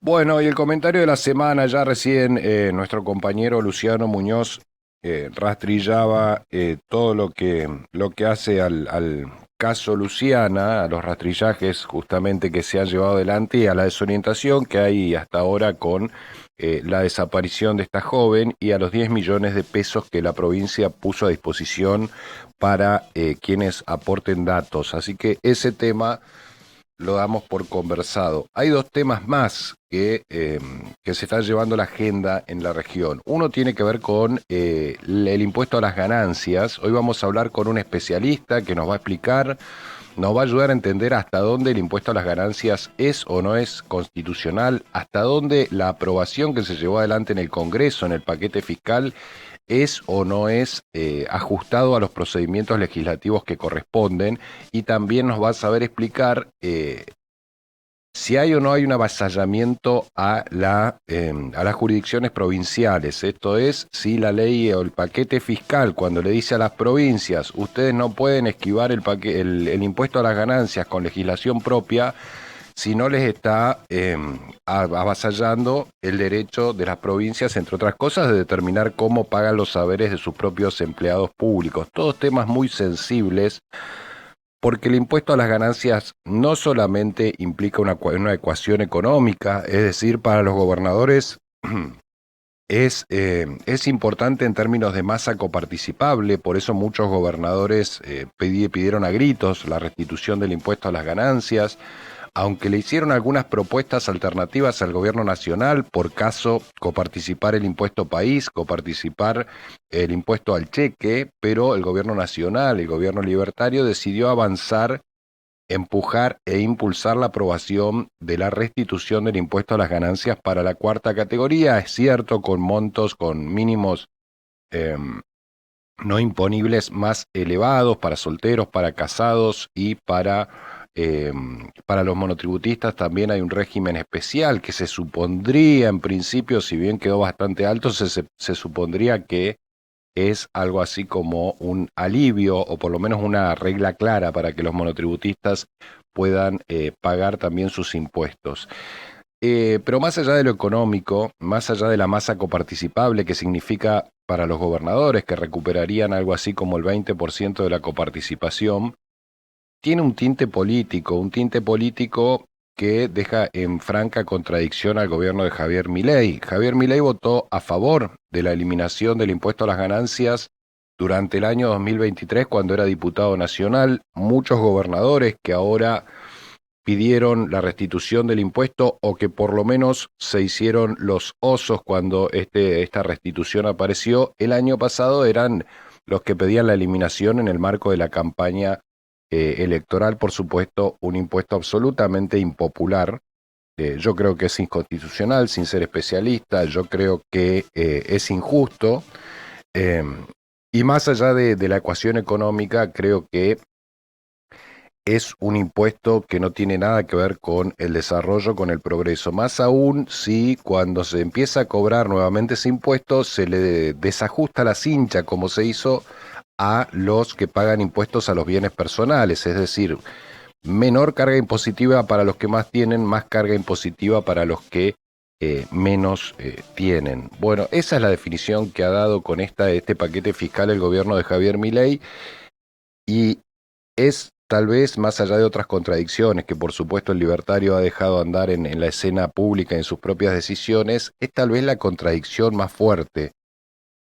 Bueno, y el comentario de la semana, ya recién nuestro compañero Luciano Muñoz rastrillaba todo lo que hace al caso Luciana, a los rastrillajes justamente que se han llevado adelante y a la desorientación que hay hasta ahora con la desaparición de esta joven y a los 10 millones de pesos que la provincia puso a disposición para quienes aporten datos. Así que ese tema lo damos por conversado. Hay dos temas más que se están llevando la agenda en la región. Uno tiene que ver con el impuesto a las ganancias. Hoy vamos a hablar con un especialista que nos va a explicar, nos va a ayudar a entender hasta dónde el impuesto a las ganancias es o no es constitucional, hasta dónde la aprobación que se llevó adelante en el Congreso, en el paquete fiscal, es o no es ajustado a los procedimientos legislativos que corresponden, y también nos va a saber explicar si hay o no hay un avasallamiento a las jurisdicciones provinciales. Esto es, si la ley o el paquete fiscal, cuando le dice a las provincias, ustedes no pueden esquivar el impuesto a las ganancias con legislación propia, si no les está avasallando el derecho de las provincias, entre otras cosas, de determinar cómo pagan los saberes de sus propios empleados públicos. Todos temas muy sensibles, porque el impuesto a las ganancias no solamente implica una ecuación económica, es decir, para los gobernadores es importante en términos de masa coparticipable. Por eso muchos gobernadores pidieron a gritos la restitución del impuesto a las ganancias, aunque le hicieron algunas propuestas alternativas al gobierno nacional, por caso coparticipar el impuesto país, coparticipar el impuesto al cheque, pero el gobierno nacional, el gobierno libertario, decidió avanzar, empujar e impulsar la aprobación de la restitución del impuesto a las ganancias para la cuarta categoría. Es cierto, con montos, con mínimos eh, no imponibles más elevados para solteros, para casados y para los monotributistas también hay un régimen especial que se supondría, en principio, si bien quedó bastante alto, se supondría que es algo así como un alivio o por lo menos una regla clara para que los monotributistas puedan pagar también sus impuestos. Pero más allá de lo económico, más allá de la masa coparticipable que significa para los gobernadores que recuperarían algo así como el 20% de la coparticipación, tiene un tinte político que deja en franca contradicción al gobierno de Javier Milei. Javier Milei votó a favor de la eliminación del impuesto a las ganancias durante el año 2023 cuando era diputado nacional. Muchos gobernadores que ahora pidieron la restitución del impuesto o que por lo menos se hicieron los osos cuando esta restitución apareció el año pasado eran los que pedían la eliminación en el marco de la campaña electoral. Por supuesto, un impuesto absolutamente impopular. Yo creo que es inconstitucional, sin ser especialista. Yo creo que es injusto. eh, y más allá de la ecuación económica, creo que es un impuesto que no tiene nada que ver con el desarrollo, con el progreso. Más aún si cuando se empieza a cobrar nuevamente ese impuesto se le desajusta la cincha, como se hizo a los que pagan impuestos a los bienes personales, es decir, menor carga impositiva para los que más tienen, más carga impositiva para los que menos tienen. Bueno, esa es la definición que ha dado con este paquete fiscal el gobierno de Javier Milei, y es tal vez, más allá de otras contradicciones que por supuesto el libertario ha dejado andar en la escena pública en sus propias decisiones, es tal vez la contradicción más fuerte,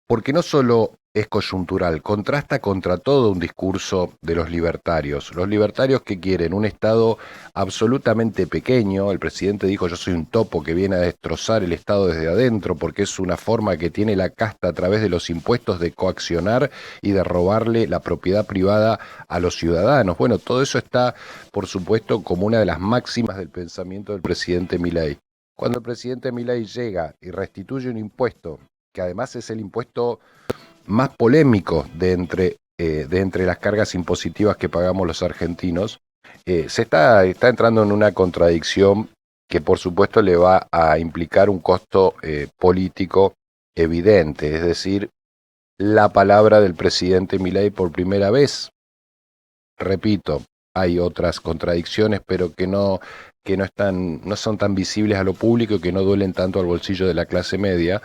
porque no solo es coyuntural, contrasta contra todo un discurso de los libertarios que quieren un Estado absolutamente pequeño. El presidente dijo: yo soy un topo que viene a destrozar el Estado desde adentro, porque es una forma que tiene la casta a través de los impuestos de coaccionar y de robarle la propiedad privada a los ciudadanos. Bueno, todo eso está, por supuesto, como una de las máximas del pensamiento del presidente Milei. Cuando el presidente Milei llega y restituye un impuesto, que además es el impuesto más polémico de entre las cargas impositivas que pagamos los argentinos, está entrando en una contradicción que por supuesto le va a implicar un costo político evidente, es decir, la palabra del presidente Milei por primera vez. Repito, hay otras contradicciones, pero que no son tan visibles a lo público y que no duelen tanto al bolsillo de la clase media.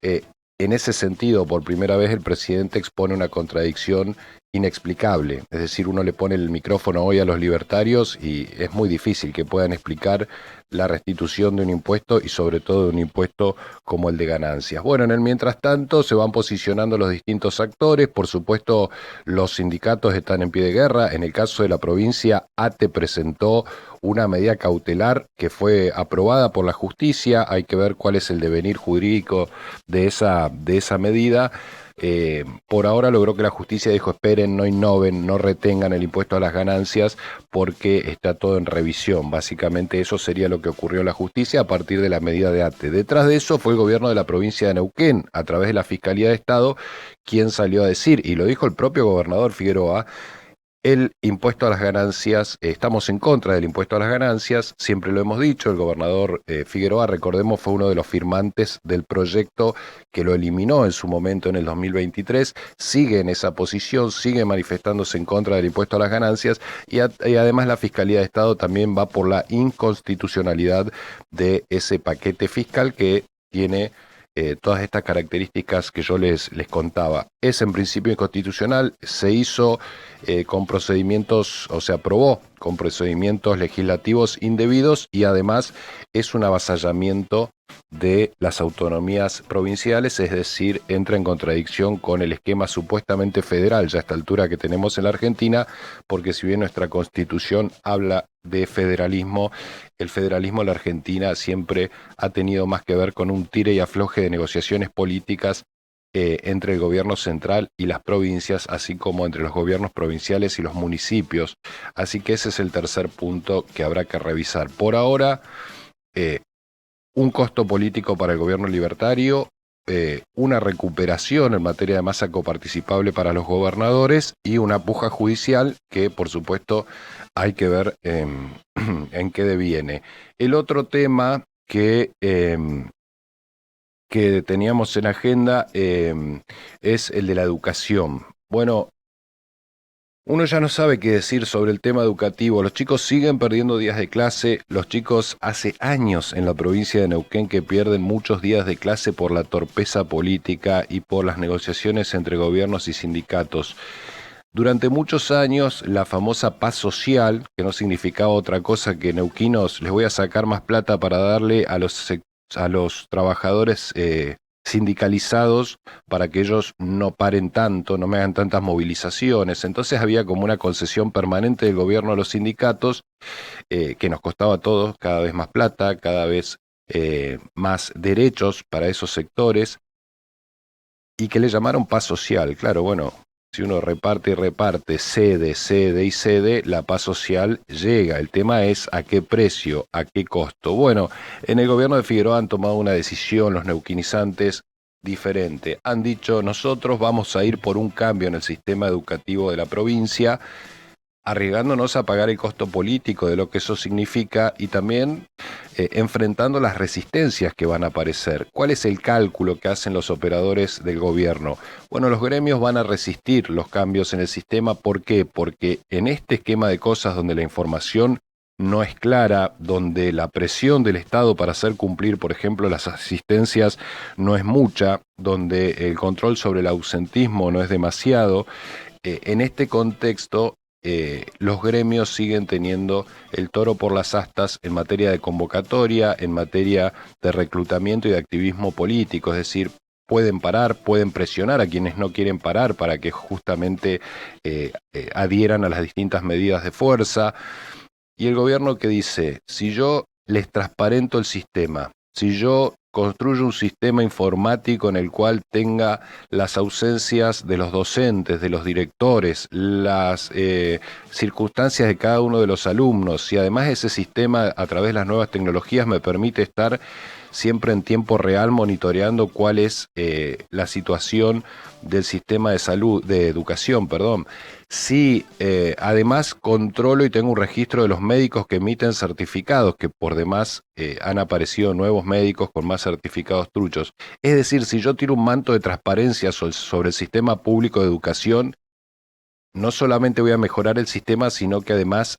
Eh, en ese sentido, por primera vez el presidente expone una contradicción inexplicable. Es decir, uno le pone el micrófono hoy a los libertarios y es muy difícil que puedan explicar la restitución de un impuesto y sobre todo de un impuesto como el de ganancias. Bueno, en el mientras tanto se van posicionando los distintos actores. Por supuesto, los sindicatos están en pie de guerra. En el caso de la provincia, ATE presentó una medida cautelar que fue aprobada por la justicia. Hay que ver cuál es el devenir jurídico de esa medida. Por ahora logró que la justicia dijo: esperen, no innoven, no retengan el impuesto a las ganancias porque está todo en revisión. Básicamente eso sería lo que ocurrió en la justicia a partir de la medida de ATE. Detrás de eso fue el gobierno de la provincia de Neuquén, a través de la Fiscalía de Estado, quien salió a decir, y lo dijo el propio gobernador Figueroa: el impuesto a las ganancias, estamos en contra del impuesto a las ganancias, siempre lo hemos dicho. El gobernador Figueroa, recordemos, fue uno de los firmantes del proyecto que lo eliminó en su momento en el 2023, sigue en esa posición, sigue manifestándose en contra del impuesto a las ganancias y además la Fiscalía de Estado también va por la inconstitucionalidad de ese paquete fiscal que tiene todas estas características que yo les contaba. Es en principio inconstitucional, se hizo con procedimientos, o se aprobó con procedimientos legislativos indebidos y además es un avasallamiento de las autonomías provinciales, es decir, entra en contradicción con el esquema supuestamente federal ya a esta altura que tenemos en la Argentina, porque si bien nuestra Constitución habla de federalismo, el federalismo en la Argentina siempre ha tenido más que ver con un tire y afloje de negociaciones políticas entre el gobierno central y las provincias, así como entre los gobiernos provinciales y los municipios. Así que ese es el tercer punto que habrá que revisar. Por ahora, un costo político para el gobierno libertario, una recuperación en materia de masa coparticipable para los gobernadores y una puja judicial que, por supuesto, hay que ver en qué deviene. El otro tema que teníamos en agenda es el de la educación. Bueno, uno ya no sabe qué decir sobre el tema educativo. Los chicos siguen perdiendo días de clase. Los chicos hace años en la provincia de Neuquén que pierden muchos días de clase por la torpeza política y por las negociaciones entre gobiernos y sindicatos. Durante muchos años, la famosa paz social, que no significaba otra cosa que neuquinos, les voy a sacar más plata para darle a los trabajadores sindicalizados para que ellos no paren tanto, no me hagan tantas movilizaciones. Entonces había como una concesión permanente del gobierno a los sindicatos que nos costaba a todos cada vez más plata, cada vez más derechos para esos sectores y que le llamaron paz social. Claro, bueno, si uno reparte y reparte, cede y cede, la paz social llega. El tema es a qué precio, a qué costo. Bueno, en el gobierno de Figueroa han tomado una decisión los neuquinizantes diferente. Han dicho: nosotros vamos a ir por un cambio en el sistema educativo de la provincia, arriesgándonos a pagar el costo político de lo que eso significa y también enfrentando las resistencias que van a aparecer. ¿Cuál es el cálculo que hacen los operadores del gobierno? Bueno, los gremios van a resistir los cambios en el sistema. ¿Por qué? Porque en este esquema de cosas donde la información no es clara, donde la presión del Estado para hacer cumplir, por ejemplo, las asistencias no es mucha, donde el control sobre el ausentismo no es demasiado, en este contexto los gremios siguen teniendo el toro por las astas en materia de convocatoria, en materia de reclutamiento y de activismo político, es decir, pueden parar, pueden presionar a quienes no quieren parar para que justamente adhieran a las distintas medidas de fuerza. Y el gobierno que dice: si yo les transparento el sistema, si yo construyo un sistema informático en el cual tenga las ausencias de los docentes, de los directores, las circunstancias de cada uno de los alumnos, y además ese sistema a través de las nuevas tecnologías me permite estar siempre en tiempo real monitoreando cuál es la situación del sistema de salud, de educación, perdón. Sí, además controlo y tengo un registro de los médicos que emiten certificados, que por demás han aparecido nuevos médicos con más certificados truchos. Es decir, si yo tiro un manto de transparencia sobre el sistema público de educación, no solamente voy a mejorar el sistema, sino que además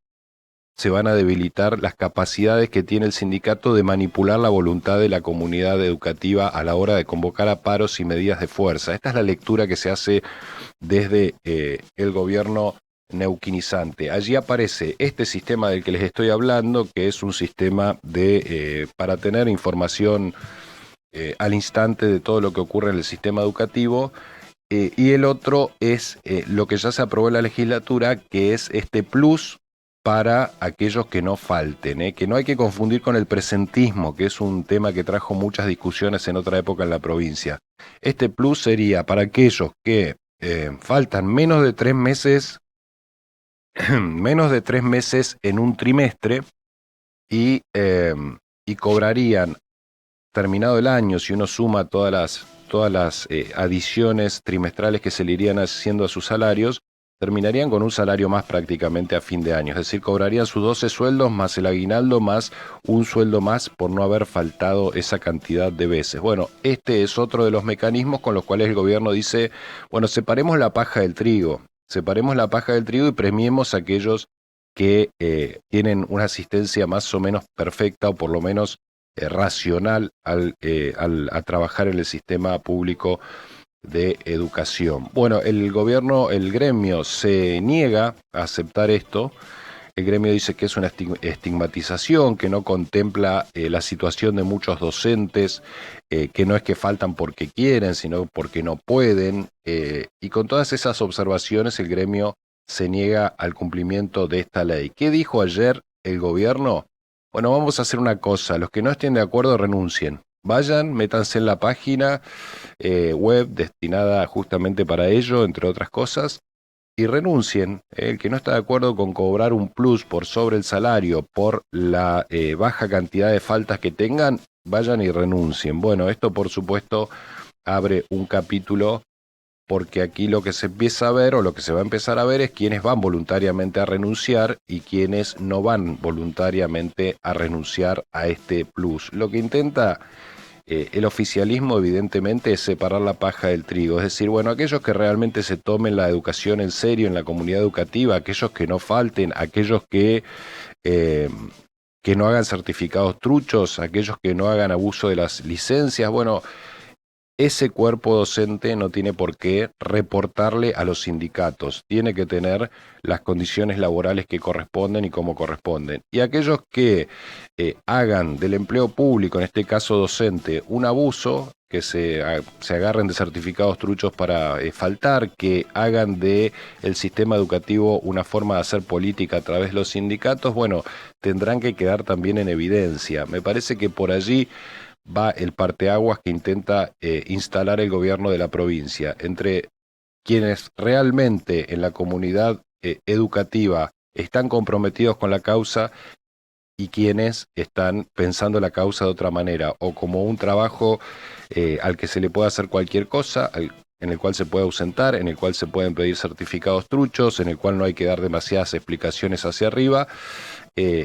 se van a debilitar las capacidades que tiene el sindicato de manipular la voluntad de la comunidad educativa a la hora de convocar a paros y medidas de fuerza. Esta es la lectura que se hace desde el gobierno neuquinizante. Allí aparece este sistema del que les estoy hablando, que es un sistema para tener información al instante de todo lo que ocurre en el sistema educativo. Y el otro es lo que ya se aprobó en la legislatura, que es este plus para aquellos que no falten, que no hay que confundir con el presentismo, que es un tema que trajo muchas discusiones en otra época en la provincia. Este plus sería para aquellos que faltan menos de 3 meses, menos de 3 meses en un trimestre y cobrarían terminado el año, si uno suma todas las adiciones trimestrales que se le irían haciendo a sus salarios, terminarían con un salario más prácticamente a fin de año. Es decir, cobrarían sus 12 sueldos más el aguinaldo más un sueldo más por no haber faltado esa cantidad de veces. Bueno, este es otro de los mecanismos con los cuales el gobierno dice, bueno, separemos la paja del trigo. Separemos la paja del trigo y premiemos a aquellos que tienen una asistencia más o menos perfecta o por lo menos racional a trabajar en el sistema público de educación. Bueno, el gremio se niega a aceptar esto. El gremio dice que es una estigmatización, que no contempla la situación de muchos docentes, que no es que faltan porque quieren, sino porque no pueden. Y con todas esas observaciones, el gremio se niega al cumplimiento de esta ley. ¿Qué dijo ayer el gobierno? Bueno, vamos a hacer una cosa. Los que no estén de acuerdo renuncien. Vayan, métanse en la página web destinada justamente para ello, entre otras cosas, y renuncien. El que no está de acuerdo con cobrar un plus por sobre el salario, por la baja cantidad de faltas que tengan, vayan y renuncien. Bueno, esto por supuesto abre un capítulo porque aquí lo que se empieza a ver o lo que se va a empezar a ver es quiénes van voluntariamente a renunciar y quiénes no van voluntariamente a renunciar a este plus. Lo que intenta el oficialismo evidentemente es separar la paja del trigo, es decir, bueno, aquellos que realmente se tomen la educación en serio en la comunidad educativa, aquellos que no falten, aquellos eh, que no hagan certificados truchos, aquellos que no hagan abuso de las licencias, bueno, ese cuerpo docente no tiene por qué reportarle a los sindicatos, tiene que tener las condiciones laborales que corresponden y como corresponden. Y aquellos que hagan del empleo público, en este caso docente, un abuso, que se agarren de certificados truchos para faltar, que hagan de el sistema educativo una forma de hacer política a través de los sindicatos, bueno, tendrán que quedar también en evidencia. Me parece que por allí va el parteaguas que intenta instalar el gobierno de la provincia entre quienes realmente en la comunidad educativa están comprometidos con la causa y quienes están pensando la causa de otra manera o como un trabajo al que se le puede hacer cualquier cosa, en el cual se puede ausentar, en el cual se pueden pedir certificados truchos, en el cual no hay que dar demasiadas explicaciones hacia arriba,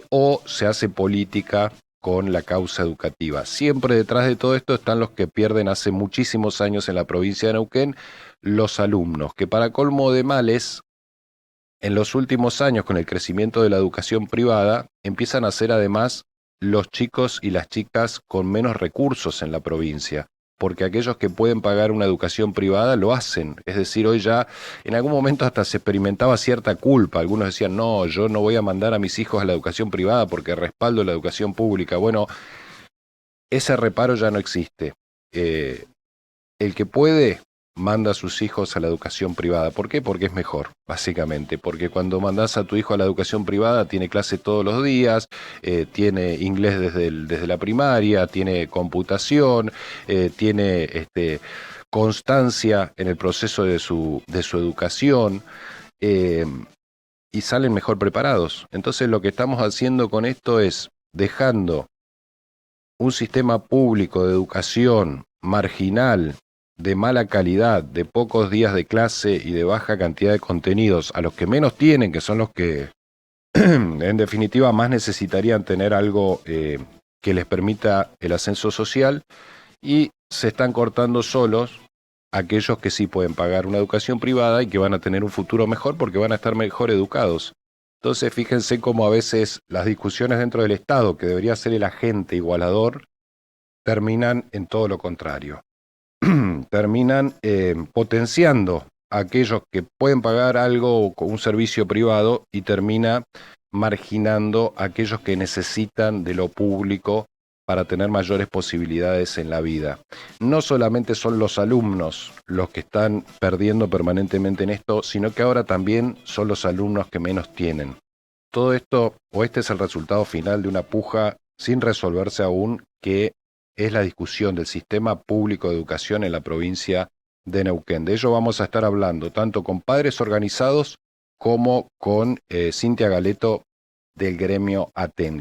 o se hace política con la causa educativa. Siempre detrás de todo esto están los que pierden hace muchísimos años en la provincia de Neuquén, los alumnos, que para colmo de males, en los últimos años con el crecimiento de la educación privada, empiezan a ser además los chicos y las chicas con menos recursos en la provincia, porque aquellos que pueden pagar una educación privada lo hacen. Es decir, hoy ya en algún momento hasta se experimentaba cierta culpa. Algunos decían, no, yo no voy a mandar a mis hijos a la educación privada porque respaldo la educación pública. Bueno, ese reparo ya no existe. Eh, el que puede manda a sus hijos a la educación privada. ¿Por qué? Porque es mejor, básicamente. Porque cuando mandás a tu hijo a la educación privada, tiene clase todos los días, tiene inglés desde la primaria, tiene computación, tiene constancia en el proceso de su educación. eh, y salen mejor preparados. Entonces lo que estamos haciendo con esto es dejando un sistema público de educación marginal, de mala calidad, de pocos días de clase y de baja cantidad de contenidos, a los que menos tienen, que son los que en definitiva más necesitarían tener algo que les permita el ascenso social, y se están cortando solos aquellos que sí pueden pagar una educación privada y que van a tener un futuro mejor porque van a estar mejor educados. Entonces, fíjense cómo a veces las discusiones dentro del Estado, que debería ser el agente igualador, terminan en todo lo contrario. Terminan potenciando a aquellos que pueden pagar algo con un servicio privado y termina marginando a aquellos que necesitan de lo público para tener mayores posibilidades en la vida. No solamente son los alumnos los que están perdiendo permanentemente en esto, sino que ahora también son los alumnos que menos tienen. Todo esto, o este es el resultado final de una puja sin resolverse aún, que es la discusión del sistema público de educación en la provincia de Neuquén. De ello vamos a estar hablando tanto con padres organizados como con Cintia Galeto del gremio ATEN.